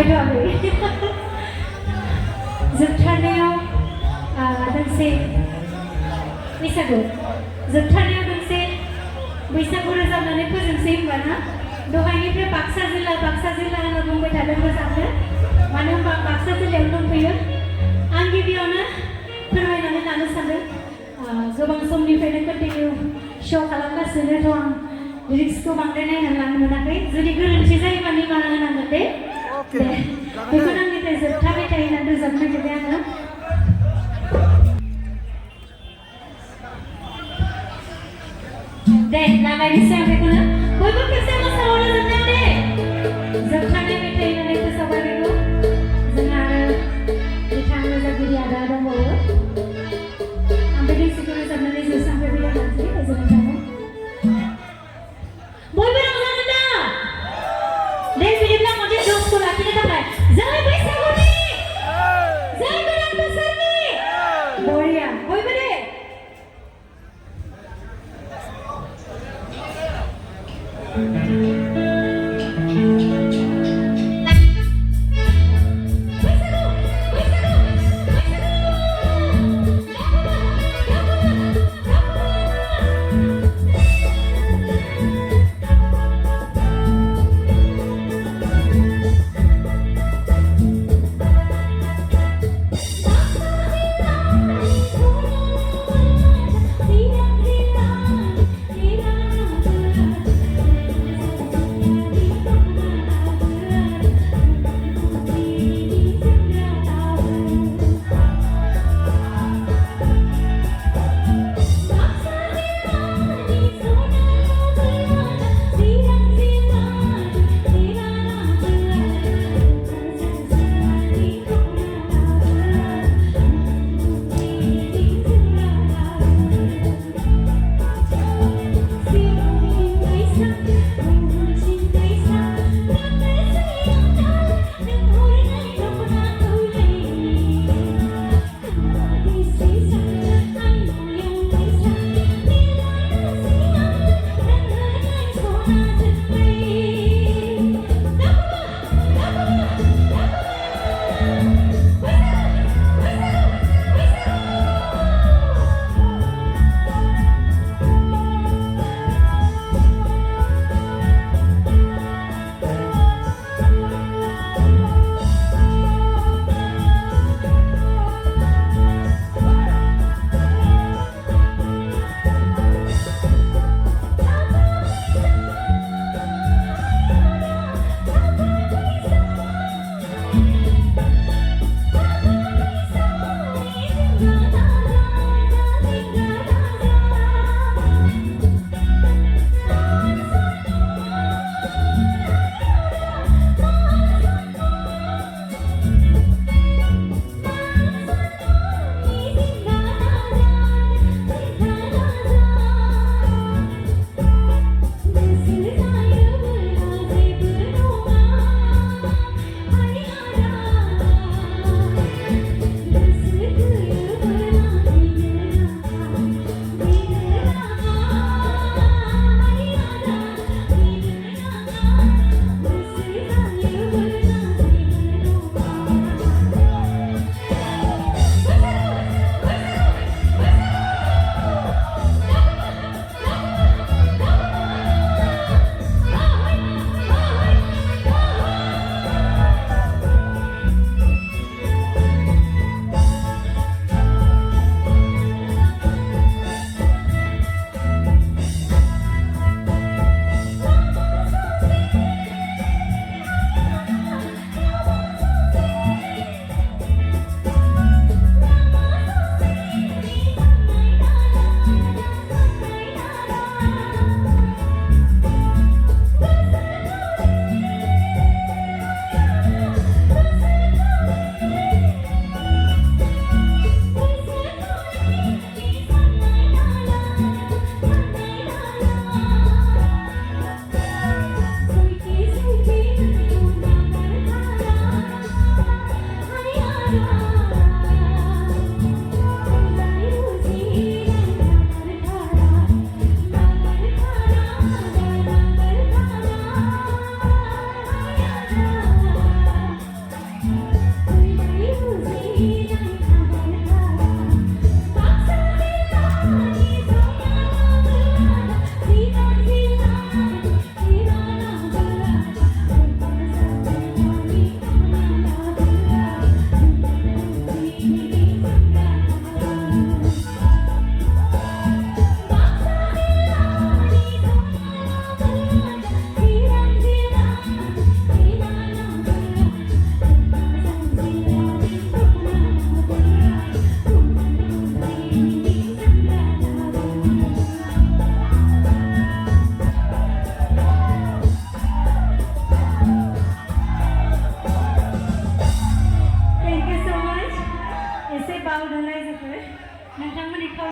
आवगायथ'वाखै जोबथारनायाव दोंसे बैसागु जोबथारनायाव दोंसे बैसागु रोजाबनानै फोजोबसै होनबा ना दहायनिफ्राय बाक्सा जिल्ला होनना बुंबाय थादों रोजाबनो मानो होनबा बाक्सा जिल्लायाव दंफैयो आं गिबियावनो फोरमायनानै लानो सानदों गोबां समनिफ्रायनो कन्टिनिउ श' खालामगासिनो थ' आं लिरिक्सखौ बांद्राय नायनानै लानो मोनाखै जुदि गोरोन्थि जायोबा निमाहा होनांगोन दे बेखौनो आंनिफ्राय जोबथा मेथाइ होननानै रोजाबनो नागिरबाय आङो दे लागायनोसै आं बेखौनो बयबो खेबसे मोसाबावनो जोबनायाव दे